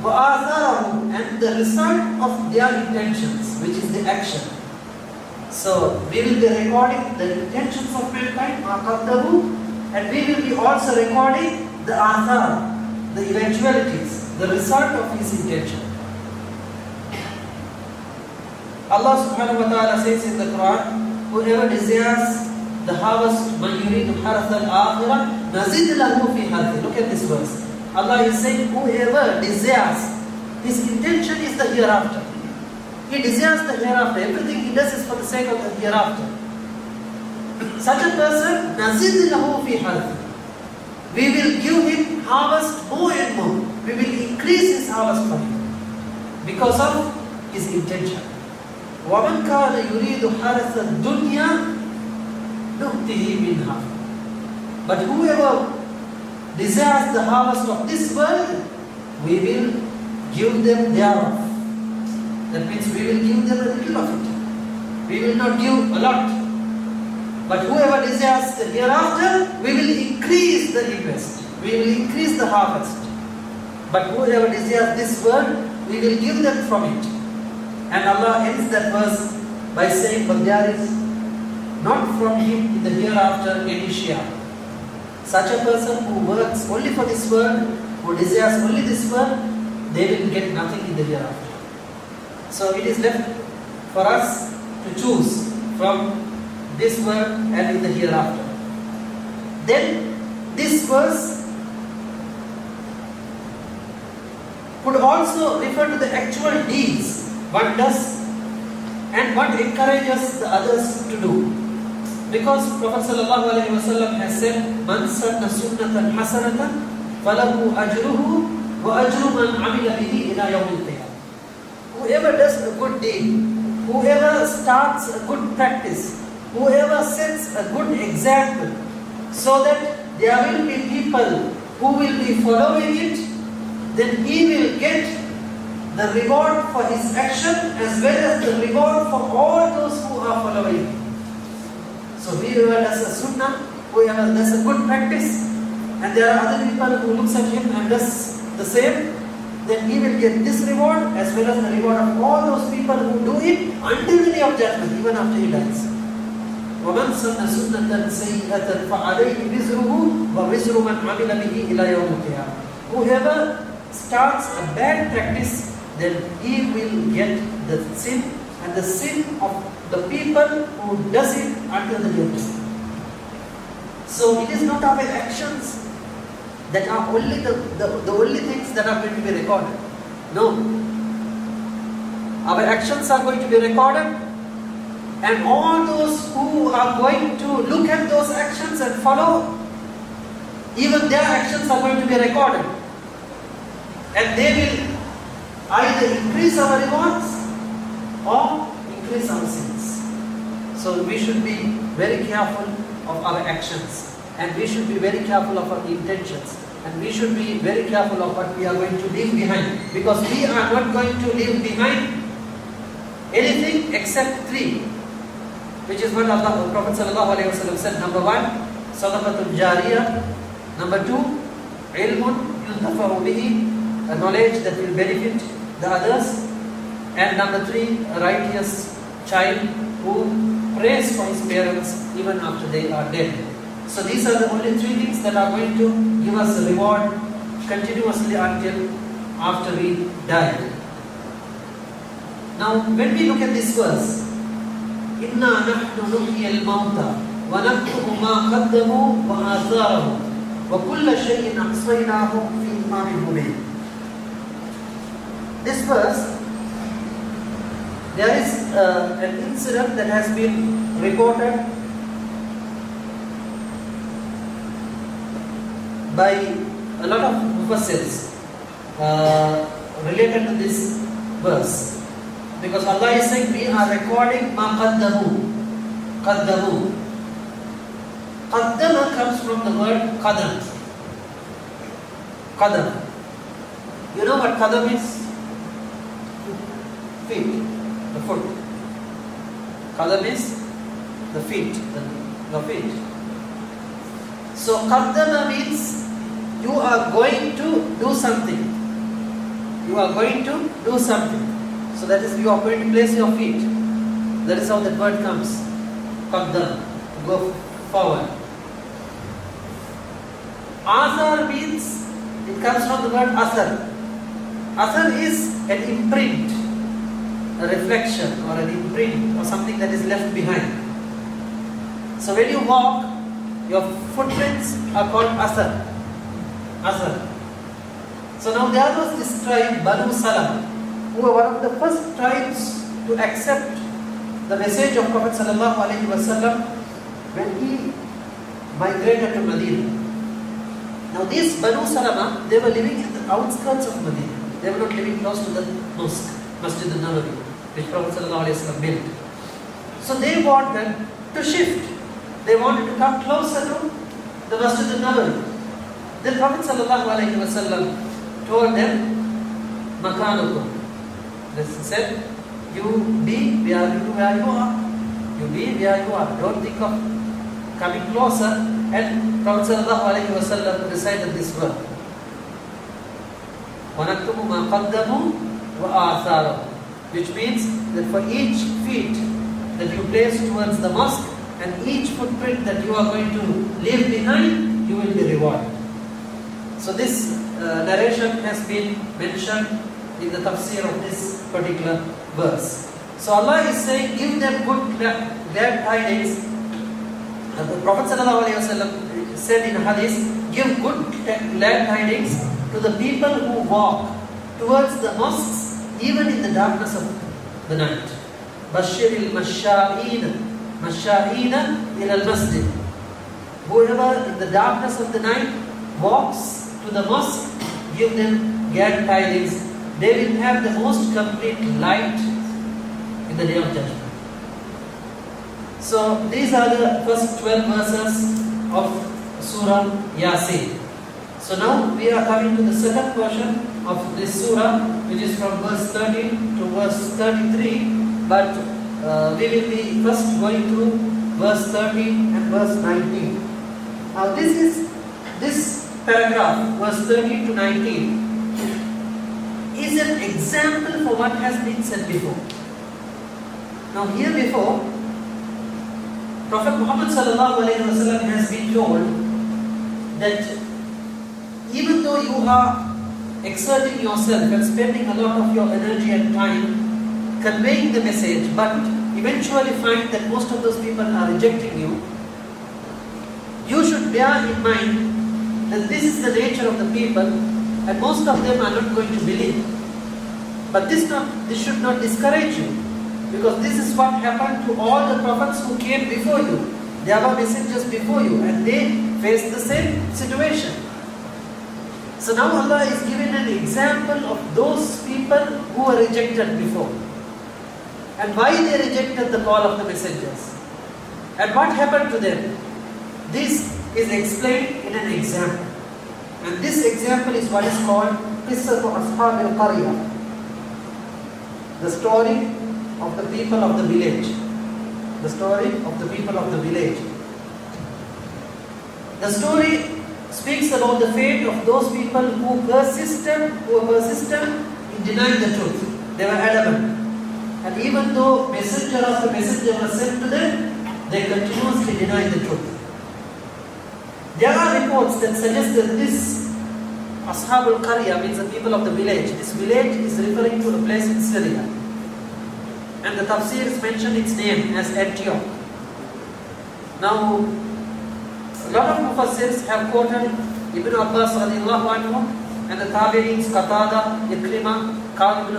And the result of their intentions, which is the action. So we will be recording the intentions of mankind, and we will be also recording the athar, the eventualities, the result of his intention. Allah subhanahu wa ta'ala says in the Quran, whoever desires the harvest, man yuridu harath al-akhirah, nazid lahu fi harthi. Look at this verse. Allah is saying, whoever desires, his intention is the hereafter. He desires the hereafter. Everything he does is for the sake of the hereafter. Such a person, nazid lahu fi harthi. We will give him harvest more and more. We will increase his harvest for him because of his intention. وَمَنْ كَانَ يُرِيدُ حَرَثَ الدُّنْيَا نُؤْتِهِ مِنْهَا. But whoever desires the harvest of this world, we will give them thereof. That means we will give them a little of it. We will not give a lot. But whoever desires the hereafter, we will increase the invest. We will increase the harvest. But whoever desires this world, we will give them from it. And Allah ends that verse by saying, but there is not from him in the hereafter any share. Such a person who works only for this world, who desires only this world, they will get nothing in the hereafter. So it is left for us to choose from this world and in the hereafter. Then this verse could also refer to the actual deeds one does and what encourages the others to do. Because Prophet ﷺ has said, Man sanna sunnatan hasanatan falahu ajruhu wa ajru man amila bihi ila yawmil qiyamah. Whoever does a good deed, whoever starts a good practice, whoever sets a good example, so that there will be people who will be following it, then he will get the reward for his action as well as the reward for all those who are following. So whoever does a sunnah, whoever does a good practice, and there are other people who looks at him and does the same, then he will get this reward as well as the reward of all those people who do it until the day of judgment, even after he dies. وَمَنْ سَنَّ سُنَّةً سَيِّئَةً فَعَلَيْهِ وِزْرُهُ وَوِزْرُ مَنْ عَمِلَ بِهِ إِلَى يَوْمِ الْقِيَامَةِ. Whoever starts a bad practice, then he will get the sin and the sin of the people who does it until the day of judgment. So it is not our actions that are only the only things that are going to be recorded. No. Our actions are going to be recorded, and all those who are going to look at those actions and follow, even their actions are going to be recorded. And they will either increase our rewards or increase our sins. So we should be very careful of our actions, and we should be very careful of our intentions, and we should be very careful of what we are going to leave behind, because we are not going to leave behind anything except three, which is what Allah, Prophet ﷺ said. Number one, sadaqatul jariyah. Number two, ilmun yuntafa'u bihi, a knowledge that will benefit the others. And number three, a righteous child who prays for his parents even after they are dead. So these are the only three things that are going to give us a reward continuously until after we die. Now when we look at this verse, Inna nahnu nuhyi al-mawta wa naktubu ma qaddamu wa atharahu wa kulla shay'in ahsaynahu fi imamin mubin. This verse, there is an incident that has been reported by a lot of mufassirs related to this verse. Because Allah is saying we are recording ma qaddamu. Qaddamu. Qaddama comes from the word qadam. Qadam. You know what qadam is? Feet, the foot. Qadam is the feet, the feet. So qaddama means you are going to do something. You are going to do something. So that is, you are going to place your feet. That is how that word comes. Qaddam, go forward. Athar means, it comes from the word athar. Athar is an imprint, a reflection or an imprint or something that is left behind. So when you walk, your footprints are called athar. Athar. So now there was this tribe, Banu Salam, who were one of the first tribes to accept the message of Prophet sallallahu alaihi wasallam when he migrated to Medina. Now these Banu Salama, they were living in the outskirts of Medina. They were not living close to the mosque, Masjid al-Nabawi, which Prophet sallallahu alaihi wasallam built. So they wanted to shift. They wanted to come closer to the Masjid al-Nabawi. Then Prophet sallallahu alaihi wasallam told them, Makanukum. He said, you be where you are. You be where you are. Don't think of coming closer. And Prophet sallallahu alaihi wasallam recited this word. وَنَكْتُمُ مَا قَدَّمُوا وَآثَارَهُ, which means that for each feet that you place towards the mosque and each footprint that you are going to leave behind, you will be rewarded. So this narration has been mentioned in the tafsir of this particular verse. So Allah is saying, give them good glad tidings. And the Prophet ﷺ said in hadith, give good glad tidings to the people who walk towards the mosques even in the darkness of the night. Bashir al-masha'ina, masha'ina ila al-masjid. Whoever in the darkness of the night walks to the mosque, give them glad tidings. They will have the most complete light in the day of judgment. So these are the first 12 verses of Surah Yasin. So now we are coming to the second portion of this surah, which is from verse 13 to verse 33. But we will be first going through verse 13 and verse 19. Now this paragraph, verse 13 to 19, is an example for what has been said before. Now here before, Prophet Muhammad sallallahu alaihi wasallam has been told that even though you are exerting yourself and spending a lot of your energy and time conveying the message, but eventually find that most of those people are rejecting you, you should bear in mind that this is the nature of the people and most of them are not going to believe. But this should not discourage you, because this is what happened to all the prophets who came before you. There were messengers before you and they faced the same situation. So now Allah is giving an example of those people who were rejected before and why they rejected the call of the messengers and what happened to them. This is explained in an example, and this example is what is called Qissatu Ashab al-Qarya, the story of the people of the village. The story of the people of the village. The story speaks about the fate of those people who were persistent in denying the truth. They were adamant. And even though messenger after messenger was sent to them, they continuously denied the truth. There are reports that suggest that this Ashab al-Qarya means the people of the village. This village is referring to a place in Syria. And the tafsirs mention its name as Antioch. Now, a lot of mufassirs have quoted Ibn Abbas radiallahu anhu and the Tabi'ins, Qatada, Ikrimah, Ka'b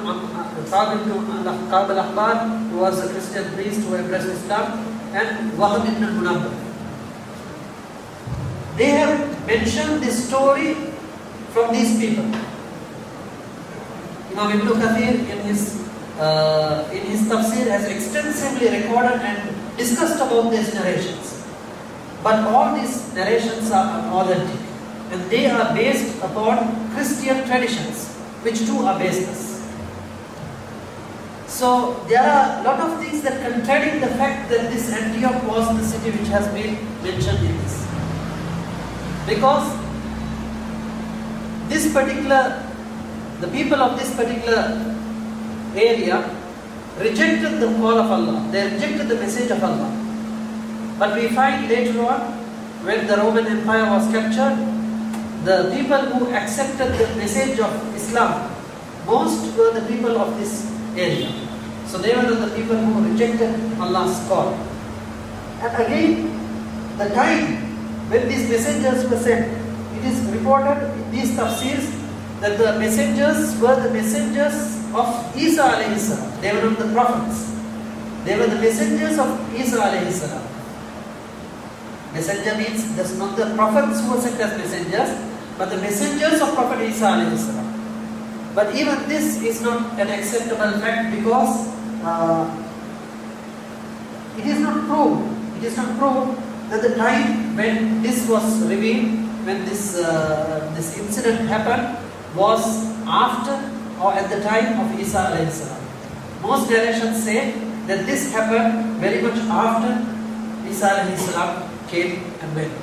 al-Ahbar, who was a Christian priest who embraced Islam, and Wahab ibn al-Munabbih. They have mention this story from these people. Imam Ibn Kathir in his tafsir has extensively recorded and discussed about these narrations. But all these narrations are authentic and they are based upon Christian traditions, which too are baseless. So there are a lot of things that contradict the fact that this Antioch was the city which has been mentioned in this. Because the people of this particular area rejected the call of Allah. They rejected the message of Allah. But we find later on, when the Roman Empire was captured, the people who accepted the message of Islam most were the people of this area. So they were the people who rejected Allah's call. And again, the time when these messengers were sent, it is reported in these tafsirs that the messengers were the messengers of Isa alayhi salam. They were not the prophets. They were the messengers of Isa alayhi salam. Messenger means that's not the prophets who were sent as messengers, but the messengers of Prophet Isa alayhi salam. But even this is not an acceptable fact because it is not proved. It is not proved that the time when this was revealed, when this incident happened, was after or at the time of Isa alayhi salam. Most narrations say that this happened very much after Isa alayhi salam came and went.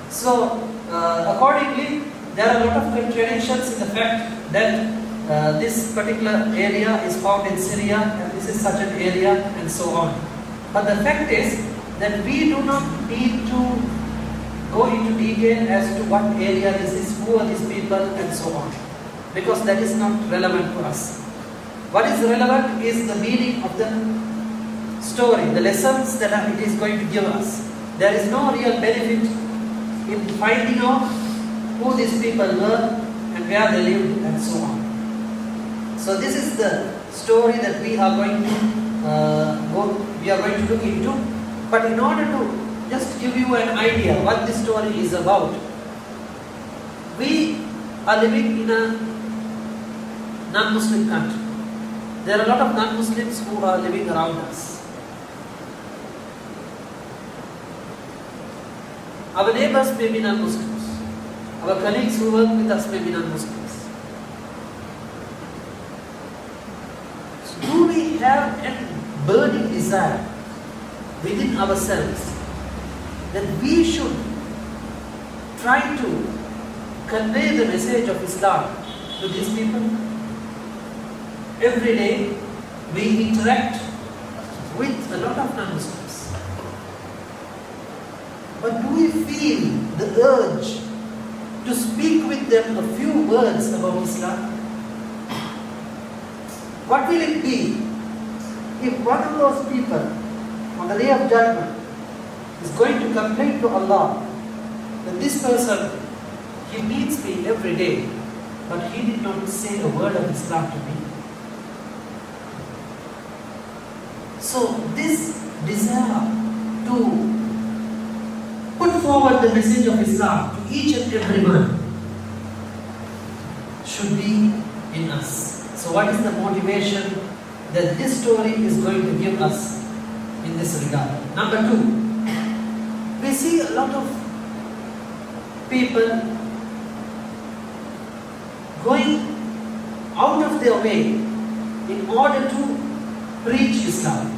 So accordingly, there are a lot of contradictions in the fact that this particular area is found in Syria and this is such an area and so on. But the fact is that we do not need to go into detail as to what area this is, who are these people and so on, because that is not relevant for us. What is relevant is the meaning of the story, the lessons that it is going to give us. There is no real benefit in finding out who these people were and where they lived and so on. So this is the story that we are going to look into. But in order to just give you an idea what this story is about, we are living in a non-Muslim country. There are a lot of non-Muslims who are living around us. Our neighbors may be non-Muslims. Our colleagues who work with us may be non-Muslims. So do we have a burning desire within ourselves that we should try to convey the message of Islam to these people? Every day we interact with a lot of non-Muslims. But do we feel the urge to speak with them a few words about Islam? What will it be if one of those people on the day of judgment is going to complain to Allah that this person, he meets me every day, but he did not say a word of Islam to me? So this desire to put forward the message of Islam to each and every one should be in us. So what is the motivation that this story is going to give us in this regard? Number two, we see a lot of people going out of their way in order to preach Islam,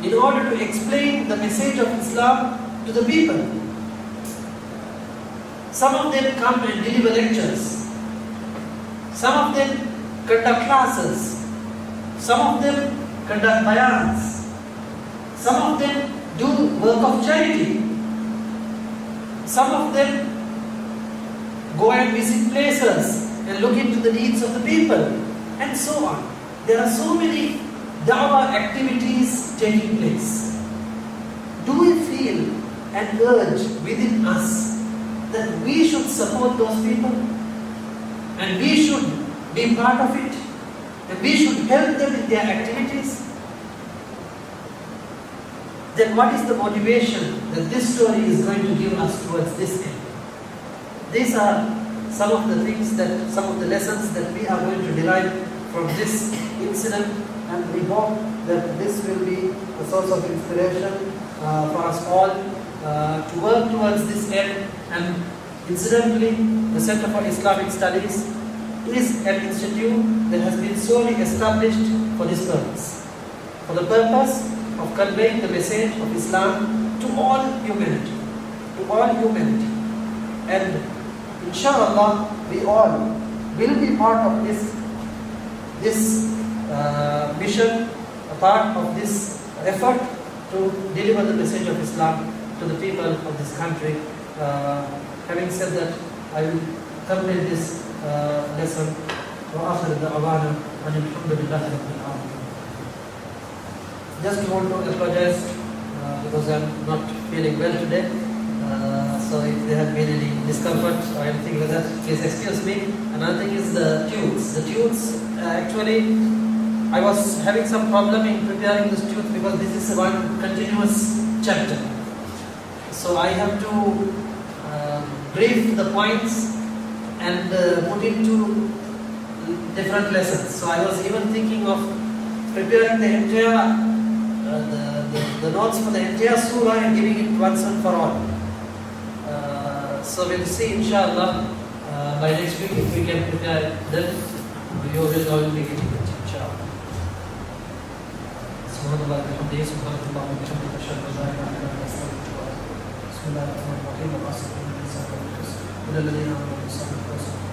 in order to explain the message of Islam to the people. Some of them come and deliver lectures. Some of them conduct classes. Some of them conduct bayans. Some of them do work of charity. Some of them go and visit places and look into the needs of the people, and so on. There are so many da'wah activities taking place. Do we feel an urge within us that we should support those people and we should be part of it and we should help them in their activities? Then what is the motivation that this story is going to give us towards this end? these are some of the things that, some of the lessons that we are going to derive from this incident, and we hope that this will be a source of inspiration for us all to work towards this end. And incidentally, the Center for Islamic Studies is an institute that has been solely established for this purpose, for the purpose of conveying the message of Islam to all humanity, and inshallah we all will be part of this mission, a part of this effort to deliver the message of Islam to the people of this country. Having said that, I will complete this lesson. وآخر دعوانا أن الحمد لله رب العالمين. Just want to apologize because I'm not feeling well today. So if there have been any discomfort or anything like that, please excuse me. Another thing is the tunes. The tunes, actually, I was having some problem in preparing this tune because this is one continuous chapter. So I have to brief the points and put into different lessons. So I was even thinking of preparing the entire the notes for the entire surah and giving it once and for all. So we'll see, inshallah, by next week if we can prepare it, then you will all be getting it, inshallah. Subhanallah, alhamdulillah, subhanallah, alhamdulillah, ashhadu an la ilaha illa anta, astaghfiruka wa atubu ilaik. Bismillahir rahmanir rahim. Wa sallallahu alaihi wa sallam.